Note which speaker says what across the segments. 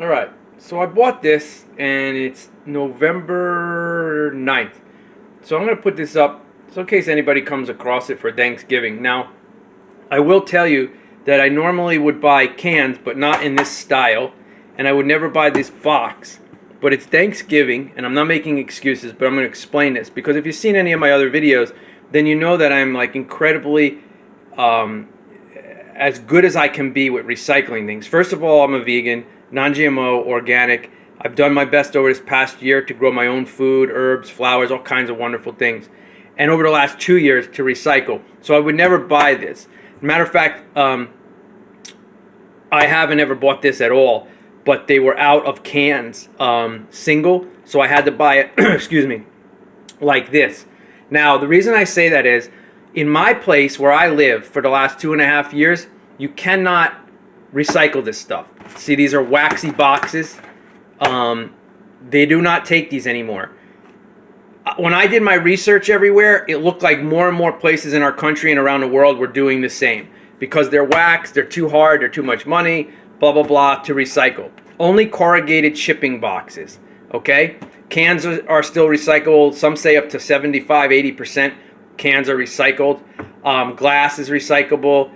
Speaker 1: Alright, so I bought this and it's November 9th. So I'm going to put this up so in case anybody comes across it for Thanksgiving. Now, I will tell you that I normally would buy cans, but not in this style. And I would never buy this box. But it's Thanksgiving, and I'm not making excuses, but I'm going to explain this. Because if you've seen any of my other videos, then you know that I'm like incredibly as good as I can be with recycling things. First of all, I'm a vegan, non-GMO, organic. I've done my best over this past year to grow my own food, herbs, flowers, all kinds of wonderful things. And over the last 2 years to recycle. So I would never buy this. Matter of fact, I haven't ever bought this at all. But they were out of cans, single. So I had to buy it, excuse me, like this. Now, the reason I say that is, in my place where I live for the last 2.5 years, you cannot recycle this stuff. See, these are waxy boxes. They do not take these anymore. When I did my research everywhere, it looked like more and more places in our country and around the world were doing the same. Because they're waxed, they're too hard, they're too much money, blah, blah, blah, to recycle. Only corrugated shipping boxes, okay? Cans are still recyclable. Some say up to 75, 80% cans are recycled. Glass is recyclable.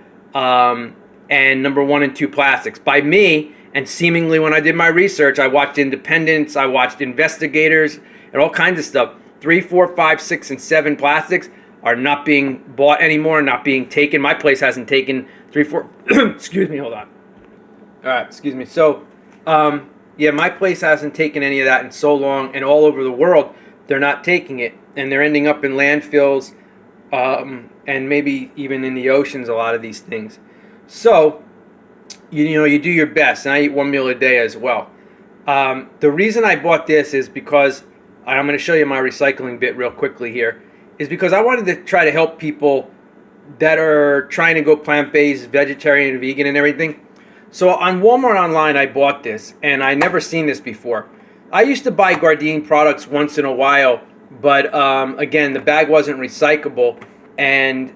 Speaker 1: And number 1 and 2 plastics. By me, and seemingly when I did my research, I watched independents, I watched investigators, and all kinds of stuff. 3, 4, 5, 6, and 7 plastics are not being bought anymore, not being taken. My place hasn't taken 3, 4, excuse me, hold on. All right, excuse me. So, yeah, my place hasn't taken any of that in so long, and all over the world, they're not taking it, and they're ending up in landfills, and maybe even in the oceans, a lot of these things. So, you know, you do your best, and I eat 1 meal a day as well. The reason I bought this is because, I'm going to show you my recycling bit real quickly here, is because I wanted to try to help people that are trying to go plant-based, vegetarian, and vegan and everything. So on Walmart online, I bought this, and I never seen this before. I used to buy Gardein products once in a while, but again, the bag wasn't recyclable, and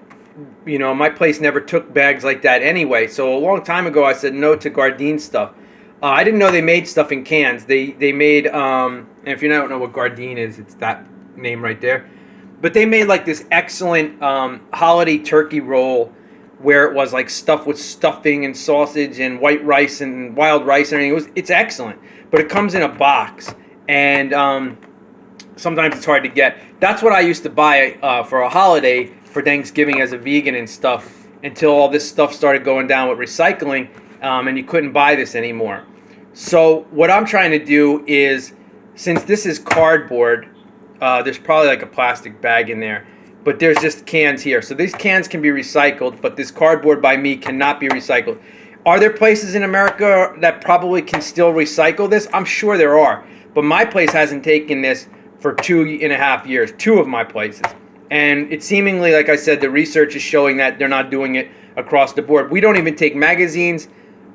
Speaker 1: you know, my place never took bags like that anyway. So a long time ago, I said no to Gardein stuff. I didn't know they made stuff in cans. They made, and if you don't know what Gardein is, it's that name right there. But they made like this excellent holiday turkey roll, where it was like stuffed with stuffing and sausage and white rice and wild rice and everything. It's excellent, but it comes in a box, and sometimes it's hard to get. That's what I used to buy for a holiday for Thanksgiving as a vegan and stuff, until all this stuff started going down with recycling, and you couldn't buy this anymore. So what I'm trying to do is, since this is cardboard, there's probably like a plastic bag in there, but there's just cans here. So these cans can be recycled, but this cardboard by me cannot be recycled. Are there places in America that probably can still recycle this? I'm sure there are. But my place hasn't taken this for 2.5 years, 2 of my places. And it's seemingly, like I said, the research is showing that they're not doing it across the board. We don't even take magazines,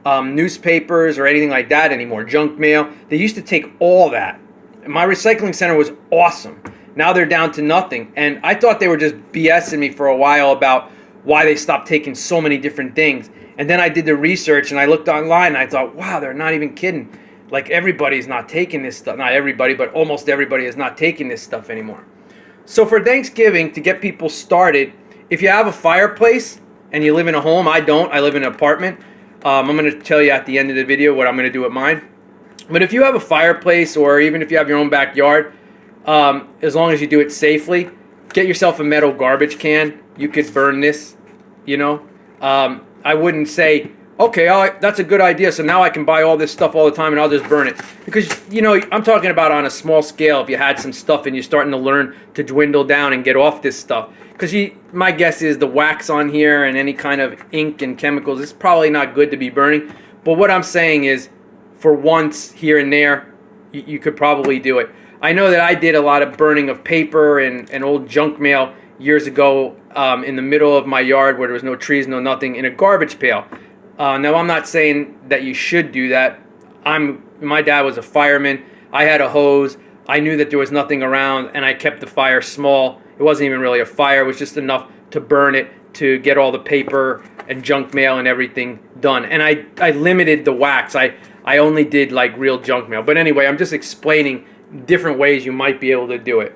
Speaker 1: newspapers, or anything like that anymore, junk mail. They used to take all that. My recycling center was awesome. Now they're down to nothing. And I thought they were just BSing me for a while about why they stopped taking so many different things. And then I did the research and I looked online and I thought, wow, they're not even kidding. Like, everybody's not taking this stuff. Not everybody, but almost everybody is not taking this stuff anymore. So for Thanksgiving, to get people started, if you have a fireplace and you live in a home, I don't. I live in an apartment. I'm going to tell you at the end of the video what I'm going to do with mine. But if you have a fireplace, or even if you have your own backyard, as long as you do it safely, get yourself a metal garbage can. You could burn this, you know. I wouldn't say, okay, that's a good idea, so now I can buy all this stuff all the time and I'll just burn it. Because, you know, I'm talking about on a small scale, if you had some stuff and you're starting to learn to dwindle down and get off this stuff. Because my guess is the wax on here and any kind of ink and chemicals, it's probably not good to be burning. But what I'm saying is, for once here and there, you could probably do it. I know that I did a lot of burning of paper and old junk mail years ago in the middle of my yard where there was no trees, no nothing, in a garbage pail. Now, I'm not saying that you should do that. My dad was a fireman. I had a hose. I knew that there was nothing around, and I kept the fire small. It wasn't even really a fire. It was just enough to burn it, to get all the paper and junk mail and everything done. And I limited the wax. I only did like real junk mail. But anyway, I'm just explaining different ways you might be able to do it.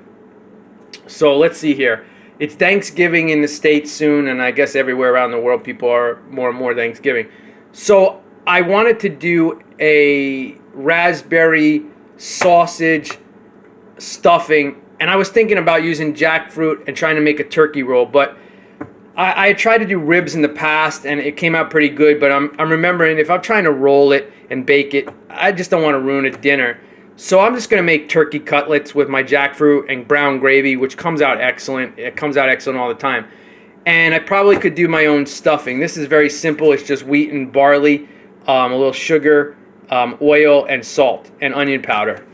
Speaker 1: So let's see here. It's Thanksgiving in the States soon, and I guess everywhere around the world people are more and more Thanksgiving. So I wanted to do a raspberry sausage stuffing, and I was thinking about using jackfruit and trying to make a turkey roll, but I tried to do ribs in the past and it came out pretty good, but I'm remembering if I'm trying to roll it and bake it, I just don't want to ruin a dinner. So I'm just going to make turkey cutlets with my jackfruit and brown gravy, which comes out excellent. It comes out excellent all the time. And I probably could do my own stuffing. This is very simple. It's just wheat and barley, a little sugar, oil, and salt, and onion powder.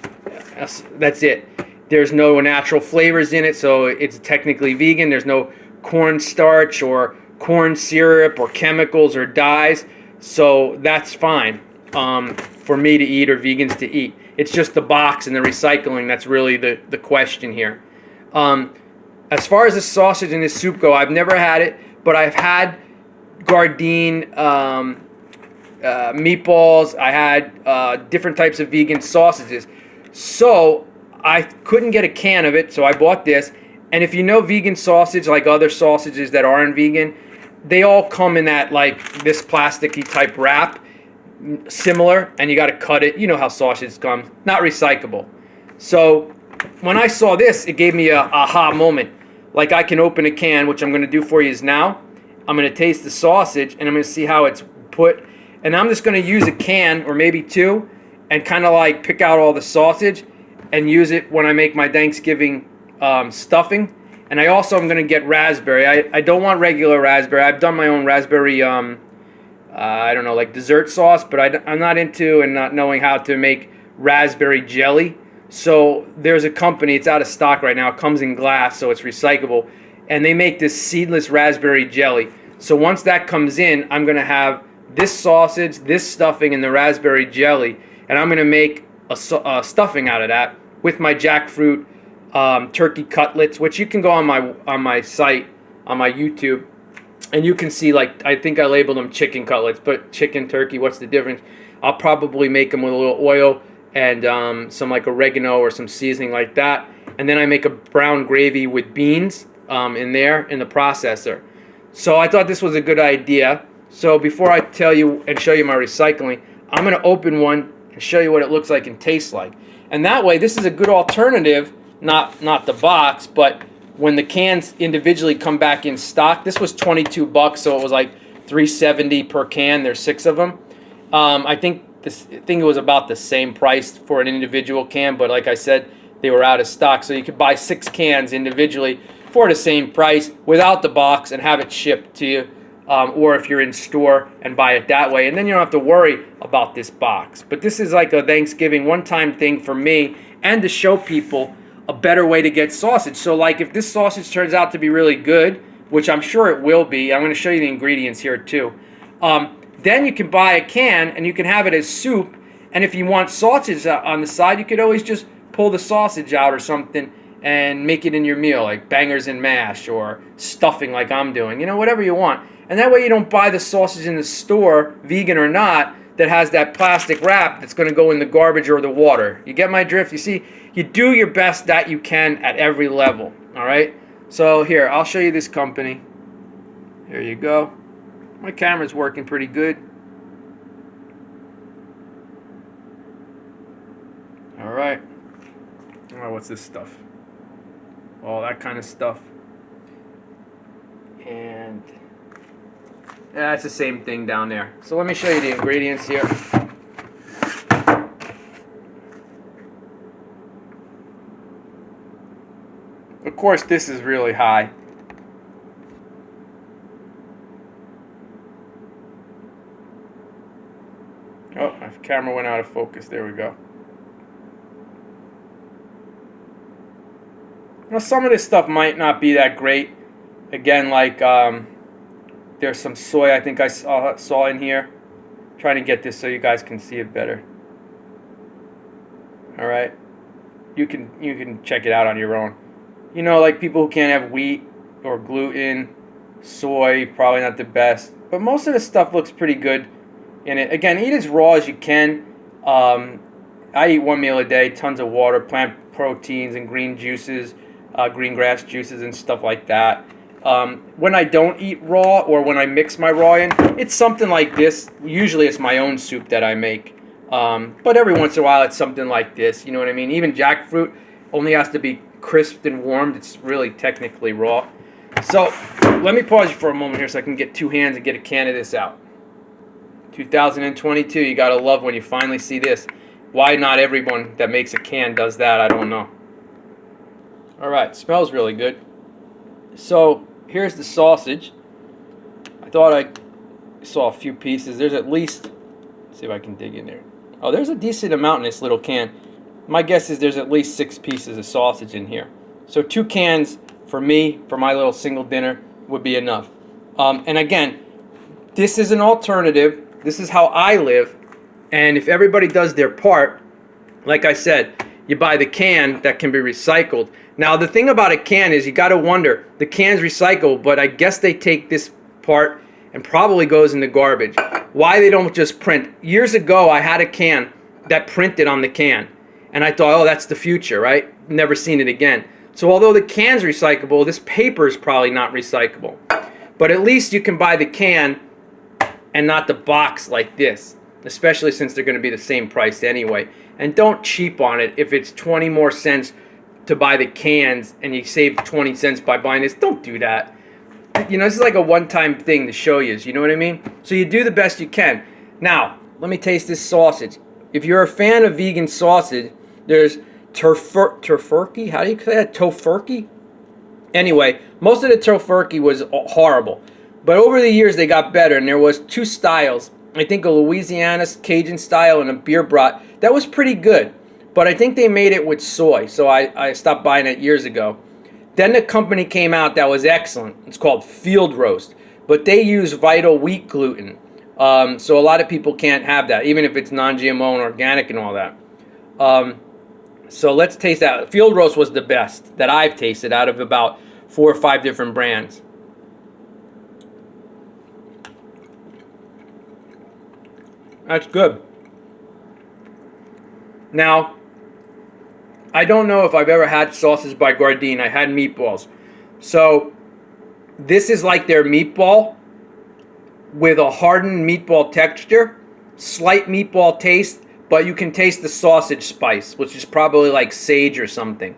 Speaker 1: That's it. There's no natural flavors in it, so it's technically vegan. There's no cornstarch or corn syrup or chemicals or dyes, so that's fine for me to eat or vegans to eat. It's just the box and the recycling that's really the question here. As far as the sausage and the soup go, I've never had it, but I've had Gardein meatballs. I had different types of vegan sausages. So I couldn't get a can of it, so I bought this. And if you know vegan sausage, like other sausages that aren't vegan, they all come in that like this plasticky type wrap, similar, and you got to cut it. You know how sausage comes, not recyclable. So when I saw this, it gave me a aha moment. Like I can open a can, which I'm going to do for you is now. I'm going to taste the sausage, and I'm going to see how it's put. And I'm just going to use a can or maybe two and kind of like pick out all the sausage and use it when I make my Thanksgiving stuffing. And I also am going to get raspberry. I don't want regular raspberry. I've done my own raspberry, I don't know, like dessert sauce, but I'm not into and not knowing how to make raspberry jelly. So there's a company, it's out of stock right now. It comes in glass, so it's recyclable. And they make this seedless raspberry jelly. So once that comes in, I'm going to have this sausage, this stuffing, and the raspberry jelly. And I'm going to make a stuffing out of that with my jackfruit turkey cutlets, which you can go on my site, on my YouTube, and you can see, like, I think I labeled them chicken cutlets, but chicken, turkey, what's the difference? I'll probably make them with a little oil and some like oregano or some seasoning like that. And then I make a brown gravy with beans in there in the processor. So I thought this was a good idea. So before I tell you and show you my recycling, I'm going to open one and show you what it looks like and tastes like. And that way, this is a good alternative, not the box, but when the cans individually come back in stock. This was $22, so it was like $3.70 per can. There's 6 of them. I think it was about the same price for an individual can, but like I said, they were out of stock. So you could buy 6 cans individually for the same price without the box and have it shipped to you. Or if you're in store and buy it that way, and then you don't have to worry about this box. But this is like a Thanksgiving one-time thing for me and to show people a better way to get sausage. So like if this sausage turns out to be really good, which I'm sure it will be, I'm going to show you the ingredients here too. Then you can buy a can and you can have it as soup. And if you want sausage on the side, you could always just pull the sausage out or something and make it in your meal, like bangers and mash or stuffing like I'm doing, you know, whatever you want. And that way you don't buy the sausage in the store, vegan or not, that has that plastic wrap that's going to go in the garbage or the water. You get my drift? You see, you do your best that you can at every level, all right? So here, I'll show you this company. Here you go. My camera's working pretty good. All right. Oh, what's this stuff? All that kind of stuff. And yeah, it's the same thing down there. So let me show you the ingredients here. Of course, this is really high. Oh, my camera went out of focus. There we go. Now, some of this stuff might not be that great. Again, like there's some soy I think I saw in here. I'm trying to get this so you guys can see it better. All right, you can check it out on your own. You know, like people who can't have wheat or gluten, soy, probably not the best. But most of the stuff looks pretty good in it. Again, eat as raw as you can. I eat one meal a day, tons of water, plant proteins, and green juices, green grass juices, and stuff like that. When I don't eat raw, or when I mix my raw in, it's something like this. Usually it's my own soup that I make. But every once in a while it's something like this, you know what I mean? Even jackfruit only has to be crisped and warmed. It's really technically raw. So let me pause you for a moment here so I can get two hands and get a can of this out. 2022, you gotta love when you finally see this. Why not everyone that makes a can does that, I don't know. Alright, smells really good. So here's the sausage. I thought I saw a few pieces. There's at least, let's see if I can dig in there. Oh, there's a decent amount in this little can. My guess is there's at least 6 pieces of sausage in here. So 2 cans for me, for my little single dinner, would be enough. And again, this is an alternative. This is how I live. And if everybody does their part, like I said, you buy the can that can be recycled. Now, the thing about a can is you got to wonder, the can's recycled, but I guess they take this part and probably goes in the garbage. Why they don't just print? Years ago, I had a can that printed on the can. And I thought, oh, that's the future, right? Never seen it again. So although the can's recyclable, this paper is probably not recyclable. But at least you can buy the can and not the box like this, especially since they're going to be the same price anyway. And don't cheap on it. If it's 20 more cents to buy the cans and you save 20 cents by buying this, don't do that. You know, this is like a one-time thing to show you, you know what I mean? So you do the best you can. Now, let me taste this sausage. If you're a fan of vegan sausage, there's tofurkey. How do you say that? Tofurkey? Anyway, most of the tofurkey was horrible. But over the years, they got better, and there was 2 styles. I think a Louisiana Cajun style and a beer brat. That was pretty good. But I think they made it with soy, so I stopped buying it years ago. Then the company came out that was excellent. It's called Field Roast. But they use Vital wheat gluten. So a lot of people can't have that, even if it's non-GMO and organic and all that. So let's taste that. Field Roast was the best that I've tasted out of about 4 or 5 different brands. That's good. Now, I don't know if I've ever had sausage by Gardein. I had meatballs. So this is like their meatball with a hardened meatball texture, slight meatball taste, but you can taste the sausage spice, which is probably like sage or something.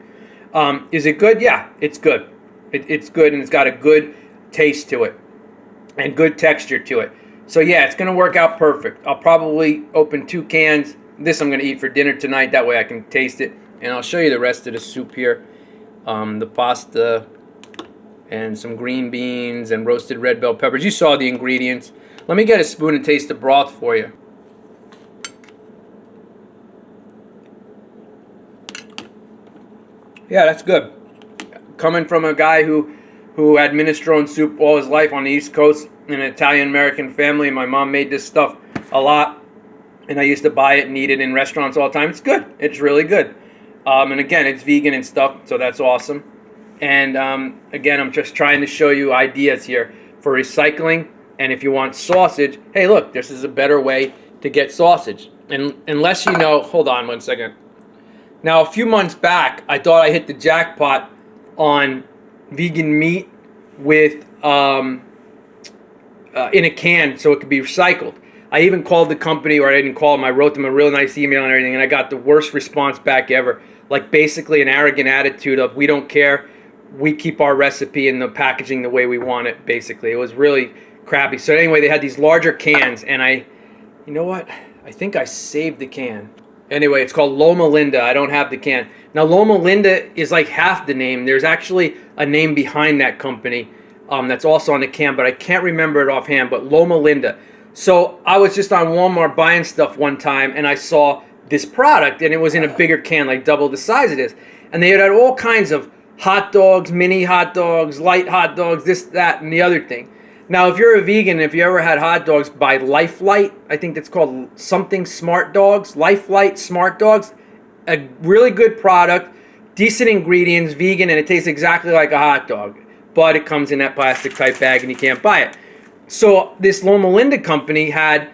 Speaker 1: Is it good? Yeah, it's good. It's good, and it's got a good taste to it and good texture to it. So yeah, it's going to work out perfect. I'll probably open 2 cans. This I'm going to eat for dinner tonight. That way I can taste it. And I'll show you the rest of the soup here. The pasta and some green beans and roasted red bell peppers. You saw the ingredients. Let me get a spoon and taste the broth for you. Yeah, that's good. Coming from a guy who had minestrone soup all his life on the East Coast in an Italian-American family, and my mom made this stuff a lot, and I used to buy it and eat it in restaurants all the time. It's good. It's really good. And again, it's vegan and stuff, so that's awesome. And again, I'm just trying to show you ideas here for recycling. And if you want sausage, hey, look, this is a better way to get sausage. And unless you know, hold on one second. Now, a few months back, I thought I hit the jackpot on vegan meat with in a can so it could be recycled. I even called the company, or I didn't call them, I wrote them a real nice email and everything, and I got the worst response back ever. Like basically an arrogant attitude of, we don't care, we keep our recipe and the packaging the way we want it, basically. It was really crappy. So anyway, they had these larger cans, and you know what? I think I saved the can. Anyway, it's called Loma Linda. I don't have the can. Now, Loma Linda is like half the name. There's actually a name behind that company that's also on the can, but I can't remember it offhand, but Loma Linda. So I was just on Walmart buying stuff one time, and I saw this product, and it was in a bigger can, like double the size of this. And they had all kinds of hot dogs, mini hot dogs, light hot dogs, this, that, and the other thing. Now, if you're a vegan, if you ever had hot dogs by Lifelight, I think that's called something Smart Dogs, Lifelight Smart Dogs, a really good product, decent ingredients, vegan, and it tastes exactly like a hot dog. But it comes in that plastic type bag and you can't buy it. So this Loma Linda company had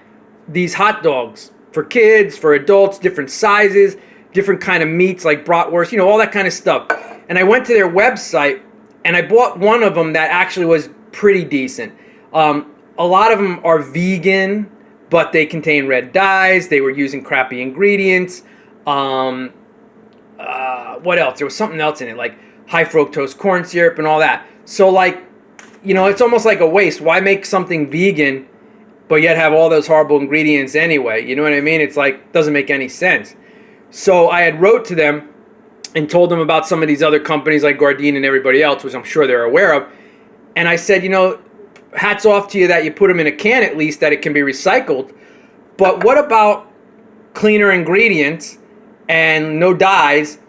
Speaker 1: these hot dogs, for kids, for adults, different sizes, different kind of meats like bratwurst, you know, all that kind of stuff. And I went to their website and I bought one of them that actually was pretty decent. A lot of them are vegan, but they contain red dyes. They were using crappy ingredients. What else? There was something else in it, like high fructose corn syrup and all that. So, like, you know, it's almost like a waste. Why make something vegan, but yet have all those horrible ingredients anyway? You know what I mean? It's like, doesn't make any sense. So I had wrote to them and told them about some of these other companies like Gardein and everybody else, which I'm sure they're aware of. And I said, you know, hats off to you that you put them in a can at least, that it can be recycled. But what about cleaner ingredients and no dyes,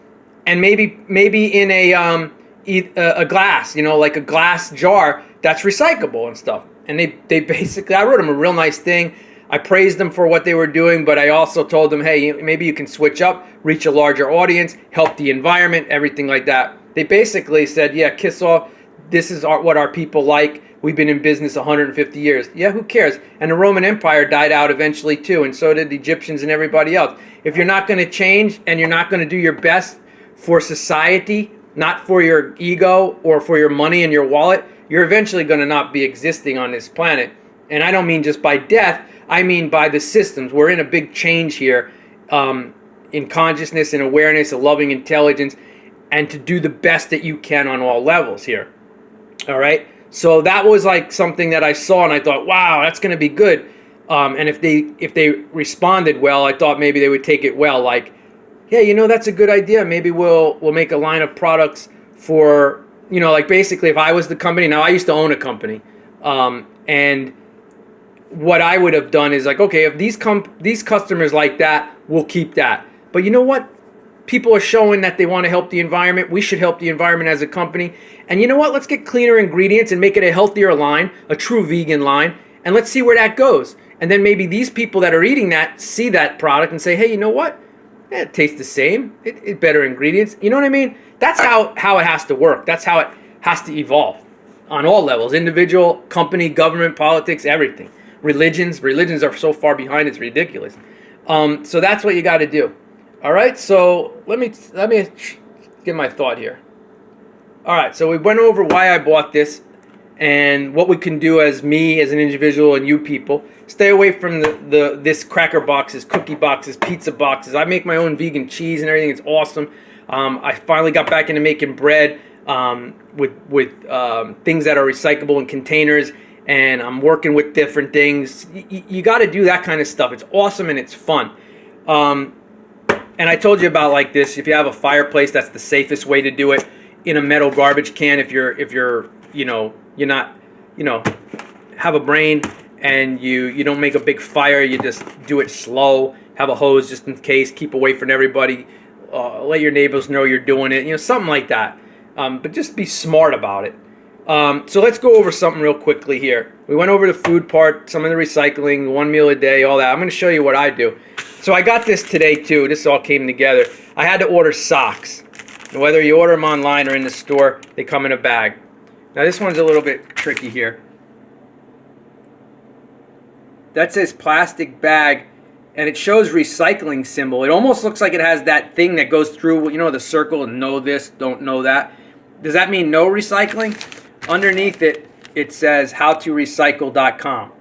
Speaker 1: and maybe in a glass, you know, like a glass jar that's recyclable and stuff. And they basically, I wrote them a real nice thing. I praised them for what they were doing, but I also told them, hey, maybe you can switch up, reach a larger audience, help the environment, everything like that. They basically said, yeah, kiss off. This is what our people like. We've been in business 150 years. Yeah, who cares? And the Roman Empire died out eventually too, and so did the Egyptians and everybody else. If you're not going to change and you're not going to do your best for society, not for your ego or for your money and your wallet, you're eventually going to not be existing on this planet. And I don't mean just by death. I mean by the systems. We're in a big change here in consciousness and awareness, a loving intelligence, and to do the best that you can on all levels here. All right? So that was like something that I saw and I thought, wow, that's going to be good. And if they responded well, I thought maybe they would take it well. Like, yeah, you know, that's a good idea. Maybe we'll make a line of products for, you know, like basically if I was the company. Now I used to own a company, and what I would have done is like, okay, if these customers like that, we'll keep that. But you know what? People are showing that they want to help the environment. We should help the environment as a company. And you know what? Let's get cleaner ingredients and make it a healthier line, a true vegan line, and let's see where that goes. And then maybe these people that are eating that see that product and say, hey, you know what? It tastes the same. It better ingredients. You know what I mean? That's how it has to work. That's how it has to evolve on all levels: individual, company, government, politics, everything. Religions are so far behind, it's ridiculous. So that's what you got to do. All right. So let me get my thought here. All right. So we went over why I bought this and what we can do as me, as an individual, and you people. Stay away from this cracker boxes, cookie boxes, pizza boxes. I make my own vegan cheese and everything. It's awesome. I finally got back into making bread with things that are recyclable in containers, and I'm working with different things. You got to do that kind of stuff. It's awesome and it's fun. And I told you about like this. If you have a fireplace, that's the safest way to do it. In a metal garbage can, if you're you're not have a brain and you don't make a big fire, you just do it slow. Have a hose just in case. Keep away from everybody. Let your neighbors know you're doing it. Something like that. But just be smart about it. So let's go over something real quickly here. We went over the food part, some of the recycling, 1 meal a day, all that. I'm going to show you what I do. So I got this today too. This all came together. I had to order socks. And whether you order them online or in the store, they come in a bag. Now this one's a little bit tricky here. That says plastic bag, and it shows recycling symbol. It almost looks like it has that thing that goes through, the circle, and know this, don't know that. Does that mean no recycling? Underneath it, it says howtorecycle.com.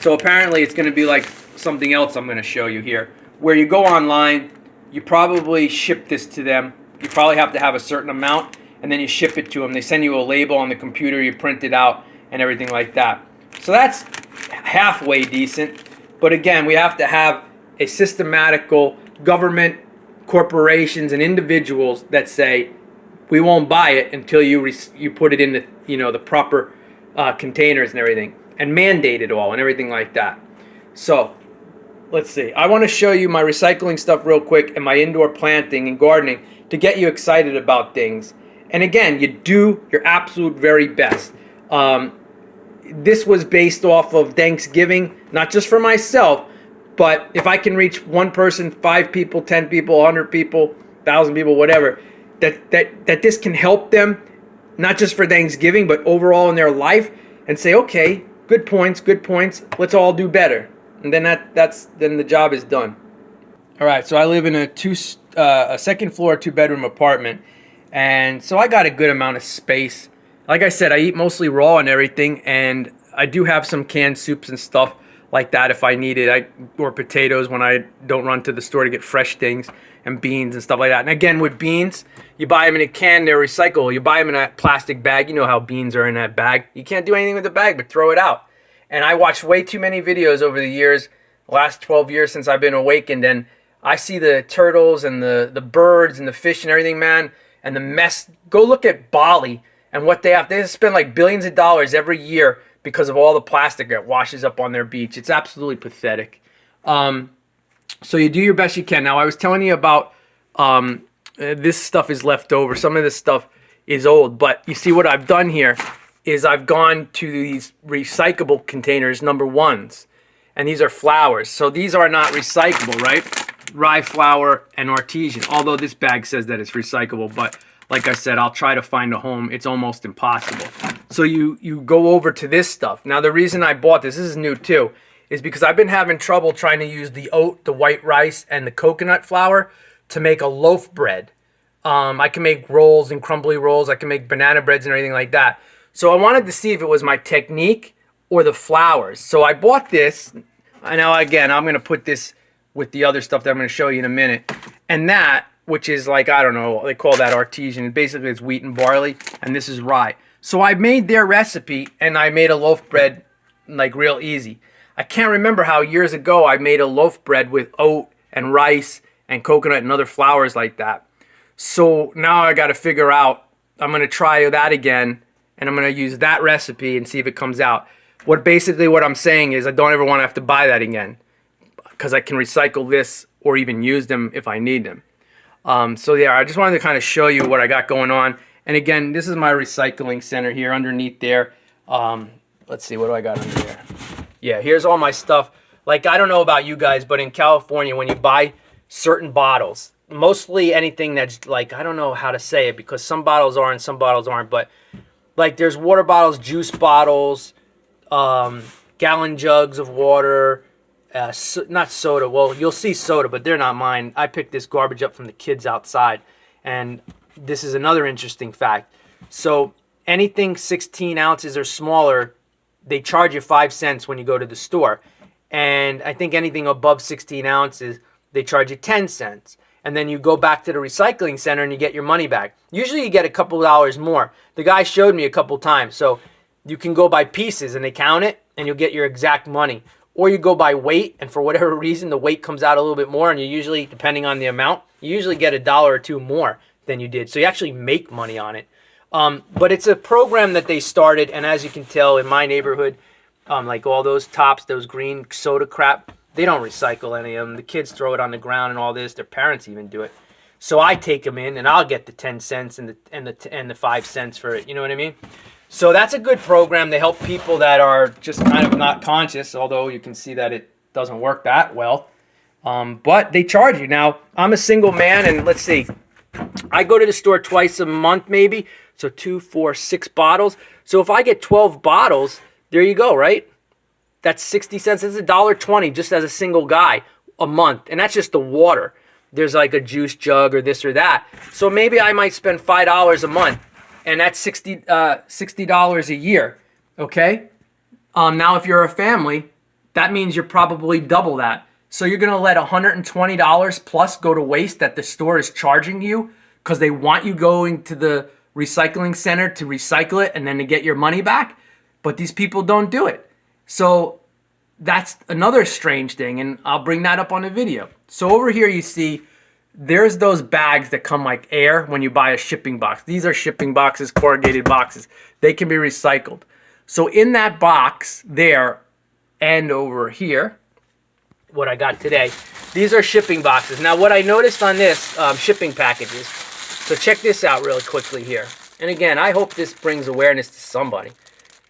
Speaker 1: So apparently it's going to be like something else I'm going to show you here. Where you go online, you probably ship this to them. You probably have to have a certain amount, and then you ship it to them. They send you a label on the computer, you print it out, and everything like that. So that's halfway decent. But again, we have to have a systematical government, corporations, and individuals that say, we won't buy it until you put it in the proper containers and everything, and mandate it all and everything like that. So let's see. I want to show you my recycling stuff real quick and my indoor planting and gardening to get you excited about things. And again, you do your absolute very best. This was based off of Thanksgiving, not just for myself, but if I can reach one person, 5 people, 10 people, 100 people, 1,000 people, whatever, that this can help them, not just for Thanksgiving, but overall in their life, and say, okay, good points, let's all do better. And then then the job is done. All right, so I live in a second floor, 2-bedroom apartment, and so I got a good amount of space. Like I said, I eat mostly raw and everything, and I do have some canned soups and stuff like that if I need it, or potatoes when I don't run to the store to get fresh things, and beans and stuff like that. And again, with beans, you buy them in a can, they're recyclable. You buy them in a plastic bag, you know how beans are in that bag. You can't do anything with the bag but throw it out. And I watched way too many videos over the years, last 12 years since I've been awakened, and I see the turtles and the birds and the fish and everything, man, and the mess. Go look at Bali and what they have. They spend like billions of dollars every year because of all the plastic that washes up on their beach. It's absolutely pathetic. So you do your best you can. Now, I was telling you about this stuff is left over. Some of this stuff is old. But you see what I've done here is I've gone to these recyclable containers, number ones. And these are flours. So these are not recyclable, right? Rye flour and artesian, although this bag says that it's recyclable, but like I said, I'll try to find a home. It's almost impossible. So you go over to this stuff. Now the reason I bought this is new too, is because I've been having trouble trying to use the oat, the white rice, and the coconut flour to make a loaf bread. I can make rolls and crumbly rolls. I can make banana breads and everything like that. So I wanted to see if it was my technique or the flours. So I bought this. And now again, I'm going to put this with the other stuff that I'm going to show you in a minute. And that, which is like, I don't know, they call that artesian. Basically, it's wheat and barley, and this is rye. So I made their recipe, and I made a loaf bread like real easy. I can't remember how years ago I made a loaf bread with oat and rice and coconut and other flours like that. So now I got to figure out, I'm going to try that again, and I'm going to use that recipe and see if it comes out. What I'm saying is I don't ever want to have to buy that again, because I can recycle this or even use them if I need them. So yeah, I just wanted to kind of show you what I got going on. And again, this is my recycling center here underneath there. Let's see, what do I got under there? Yeah, here's all my stuff. Like, I don't know about you guys, but in California, when you buy certain bottles, mostly anything that's like, I don't know how to say it because some bottles are and some bottles aren't, but like there's water bottles, juice bottles, gallon jugs of water, not soda. Well, you'll see soda, but they're not mine. I picked this garbage up from the kids outside. And this is another interesting fact. So anything 16 ounces or smaller, they charge you 5 cents when you go to the store. And I think anything above 16 ounces, they charge you 10 cents. And then you go back to the recycling center and you get your money back. Usually you get a couple dollars more. The guy showed me a couple times. So you can go by pieces and they count it and you'll get your exact money. Or you go by weight, and for whatever reason, the weight comes out a little bit more, and you usually, depending on the amount, you usually get $1 or $2 more than you did. So you actually make money on it. But it's a program that they started, and as you can tell, in my neighborhood, like all those tops, those green soda crap, they don't recycle any of them. The kids throw it on the ground and all this. Their parents even do it. So I take them in, and I'll get the 10 cents and the 5 cents for it. You know what I mean? So that's a good program to help people that are just kind of not conscious, although you can see that it doesn't work that well. But they charge you. Now, I'm a single man, and let's see. I go to the store twice a month maybe, so 2, 4, 6 bottles. So if I get 12 bottles, there you go, right? That's 60 cents. That's $1.20 just as a single guy a month, and that's just the water. There's like a juice jug or this or that. So maybe I might spend $5 a month. And that's $60 a year, okay? Now, if you're a family, that means you're probably double that. So you're going to let $120 plus go to waste that the store is charging you because they want you going to the recycling center to recycle it and then to get your money back. But these people don't do it. So that's another strange thing, and I'll bring that up on the video. So over here you see there's those bags that come like air when you buy a shipping box. These are shipping boxes, corrugated boxes. They can be recycled. So in that box there and over here, what I got today, these are shipping boxes. Now what I noticed on this shipping packages, so check this out really quickly here. And again, I hope this brings awareness to somebody.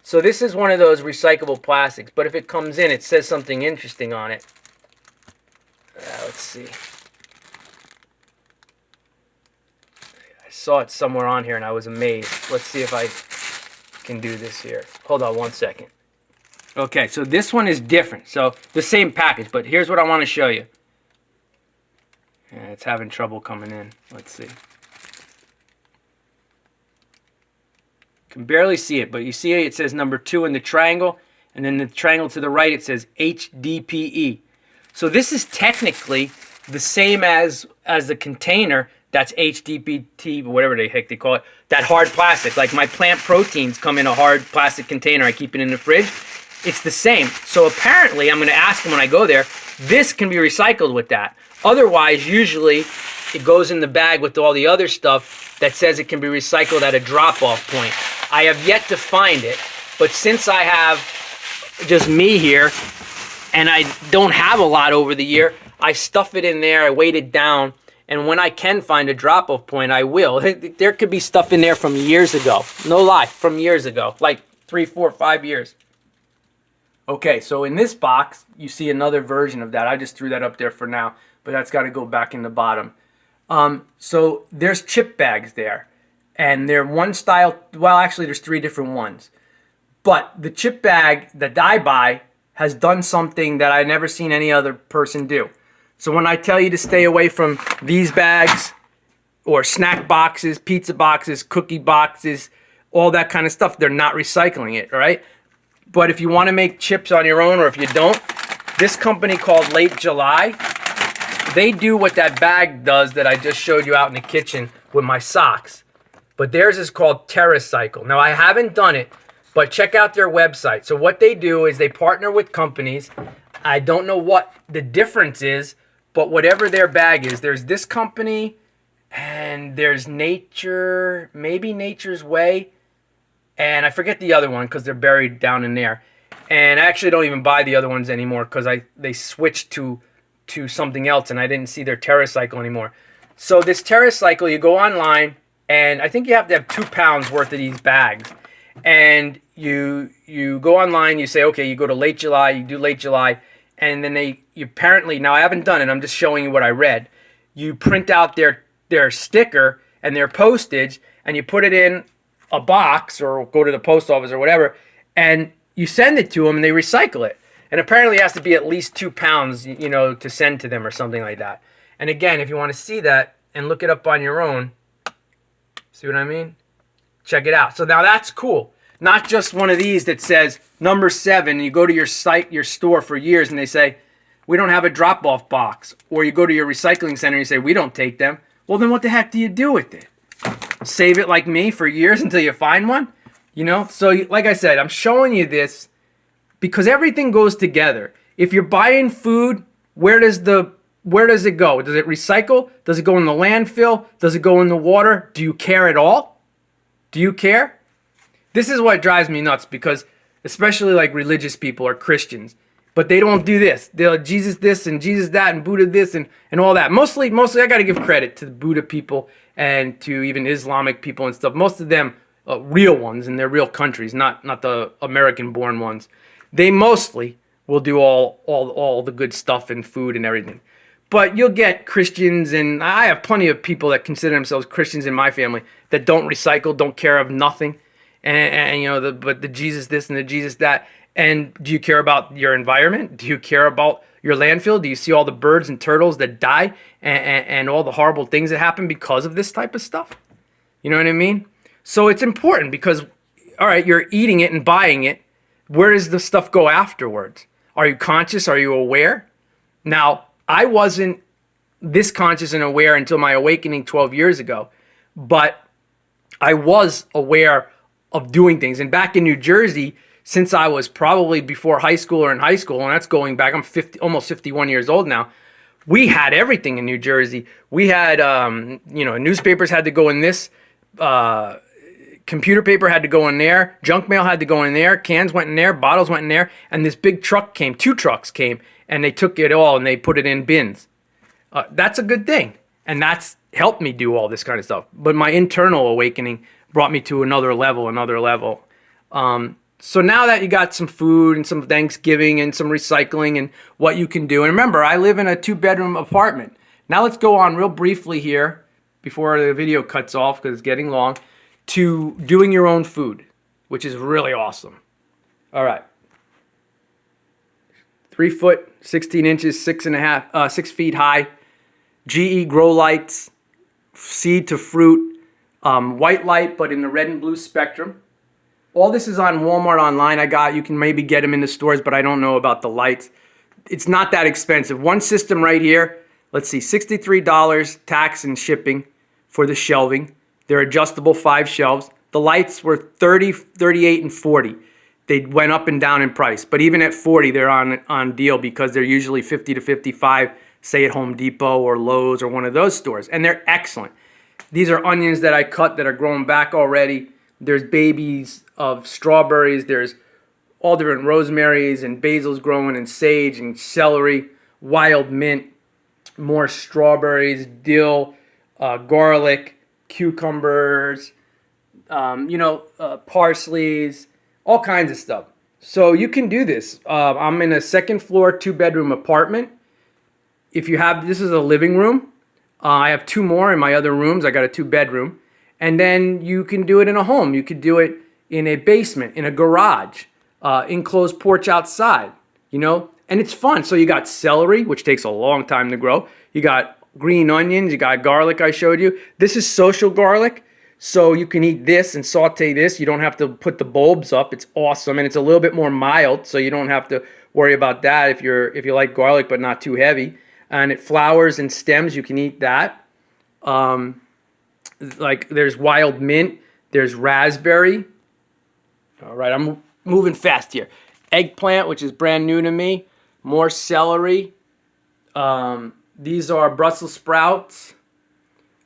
Speaker 1: So this is one of those recyclable plastics, but if it comes in, it says something interesting on it. Let's see. Saw it somewhere on here and I was amazed. Let's see if I can do this here. Hold on one second. Okay, so this one is different. So the same package, but here's what I want to show you. Yeah, it's having trouble coming in. Let's see. Can barely see it, but you see it says number 2 in the triangle, and then the triangle to the right it says HDPE. So this is technically the same as the container that's HDPE, whatever the heck they call it, that hard plastic. Like my plant proteins come in a hard plastic container. I keep it in the fridge. It's the same. So apparently, I'm going to ask them when I go there, this can be recycled with that. Otherwise, usually it goes in the bag with all the other stuff that says it can be recycled at a drop-off point. I have yet to find it, but since I have just me here and I don't have a lot over the year, I stuff it in there, I weight it down, and when I can find a drop-off point, I will. There could be stuff in there from years ago. No lie, from years ago, like 3, 4, 5 years. Okay, so in this box, you see another version of that. I just threw that up there for now, but that's got to go back in the bottom. So there's chip bags there, and they're one style. Well, actually, there's 3 different ones. But the chip bag that I buy has done something that I've never seen any other person do. So when I tell you to stay away from these bags or snack boxes, pizza boxes, cookie boxes, all that kind of stuff, they're not recycling it, all right? But if you want to make chips on your own, or if you don't, this company called Late July, they do what that bag does that I just showed you out in the kitchen with my socks. But theirs is called TerraCycle. Now, I haven't done it, but check out their website. So what they do is they partner with companies. I don't know what the difference is, but whatever their bag is, there's this company and there's Nature, maybe Nature's Way, and I forget the other one because they're buried down in there. And I actually don't even buy the other ones anymore because they switched to something else, and I didn't see their TerraCycle anymore. So this TerraCycle, you go online, and I think you have to have 2 pounds worth of these bags. And you go online, you say, okay, you go to Late July, you do Late July, and then you apparently, now I haven't done it, I'm just showing you what I read. You print out their sticker and their postage, and you put it in a box or go to the post office or whatever, and you send it to them and they recycle it. And apparently it has to be at least 2 pounds, to send to them or something like that. And again, if you want to see that and look it up on your own, see what I mean? Check it out. So now that's cool. Not just one of these that says number 7, you go to your site, your store for years, and they say, we don't have a drop-off box. Or you go to your recycling center and you say, we don't take them. Well, then what the heck do you do with it? Save it like me for years until you find one? So like I said, I'm showing you this because everything goes together. If you're buying food, where does it go? Does it recycle? Does it go in the landfill? Does it go in the water? Do you care at all? Do you care? This is what drives me nuts because especially like religious people or Christians, but they don't do this. They'll Jesus this and Jesus that and Buddha this and all that. Mostly I got to give credit to the Buddha people and to even Islamic people and stuff. Most of them real ones in their real countries, not the American-born ones. They mostly will do all the good stuff and food and everything. But you'll get Christians, and I have plenty of people that consider themselves Christians in my family that don't recycle, don't care of nothing, but the Jesus this and the Jesus that. And do you care about your environment? Do you care about your landfill? Do you see all the birds and turtles that die and all the horrible things that happen because of this type of stuff? You know what I mean? So it's important because, all right, you're eating it and buying it. Where does the stuff go afterwards? Are you conscious? Are you aware? Now, I wasn't this conscious and aware until my awakening 12 years ago, but I was aware of doing things. And back in New Jersey, since I was probably before high school or in high school, and that's going back, I'm almost 51 years old now, we had everything in New Jersey. We had, newspapers had to go in this, computer paper had to go in there, junk mail had to go in there, cans went in there, bottles went in there, and this big truck came, 2 trucks came, and they took it all and they put it in bins. That's a good thing, and that's helped me do all this kind of stuff. But my internal awakening brought me to another level. So now that you got some food and some Thanksgiving and some recycling and what you can do, and remember, I live in a 2-bedroom apartment. Now let's go on real briefly here before the video cuts off because it's getting long, to doing your own food, which is really awesome. All right. 3 foot, 16 inches, 6 feet high. GE Grow Lights, seed to fruit, white light, but in the red and blue spectrum. All this is on Walmart online. You can maybe get them in the stores, but I don't know about the lights. It's not that expensive. One system right here, let's see, $63 tax and shipping for the shelving. They're adjustable 5 shelves. The lights were $30, $38, and $40. They went up and down in price. But even at $40, they're on deal because they're usually $50 to $55, say at Home Depot or Lowe's or one of those stores. And they're excellent. These are onions that I cut that are growing back already. There's babies of strawberries. There's all different rosemaries and basils growing and sage and celery, wild mint, more strawberries, dill, garlic, cucumbers, parsleys, all kinds of stuff. So you can do this. I'm in a second floor, 2-bedroom apartment. This is a living room. I have 2 more in my other rooms. I got a 2-bedroom. And then you can do it in a home. You could do it in a basement, in a garage, enclosed porch outside, and it's fun. So you got celery, which takes a long time to grow. You got green onions. You got garlic I showed you. This is social garlic. So you can eat this and saute this. You don't have to put the bulbs up. It's awesome. And it's a little bit more mild, so you don't have to worry about that if you like garlic but not too heavy. And it flowers and stems. You can eat that. Like there's wild mint. There's raspberry. All right, I'm moving fast here. Eggplant, which is brand new to me. More celery. These are Brussels sprouts.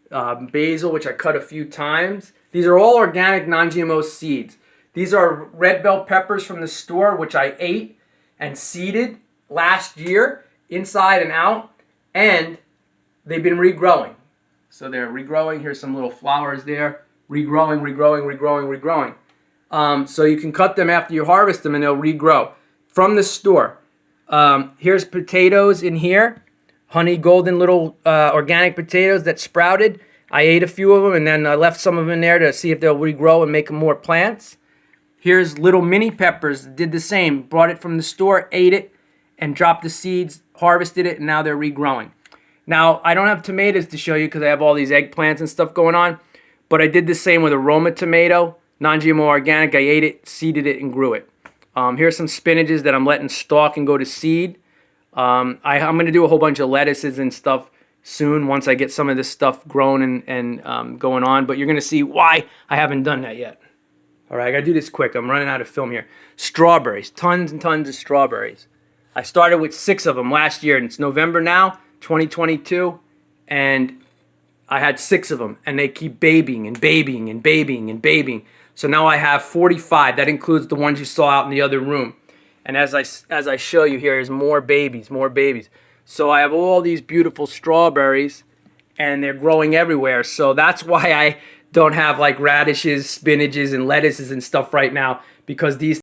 Speaker 1: Basil, which I cut a few times. These are all organic, non-GMO seeds. These are red bell peppers from the store, which I ate and seeded last year, inside and out, and they've been regrowing. So they're regrowing. Here's some little flowers there. Regrowing. So you can cut them after you harvest them, and they'll regrow from the store. Here's potatoes in here. Honey golden little organic potatoes that sprouted. I ate a few of them, and then I left some of them in there to see if they'll regrow and make them more plants. Here's little mini peppers. Did the same. Brought it from the store, ate it, and dropped the seeds, harvested it, and now they're regrowing. Now, I don't have tomatoes to show you because I have all these eggplants and stuff going on, but I did the same with a Roma tomato, non-GMO organic. I ate it, seeded it, and grew it. Here's some spinaches that I'm letting stalk and go to seed. I'm going to do a whole bunch of lettuces and stuff soon once I get some of this stuff grown and going on. But you're going to see why I haven't done that yet. All right, I got to do this quick. I'm running out of film here. Strawberries. Tons and tons of strawberries. I started with 6 of them last year, and it's November now, 2022. And I had 6 of them, and they keep babying and babying and babying and babying. So now I have 45. That includes the ones you saw out in the other room. And as I show you here, there's more babies. So I have all these beautiful strawberries, and they're growing everywhere. So that's why I don't have like radishes, spinaches, and lettuces and stuff right now, because these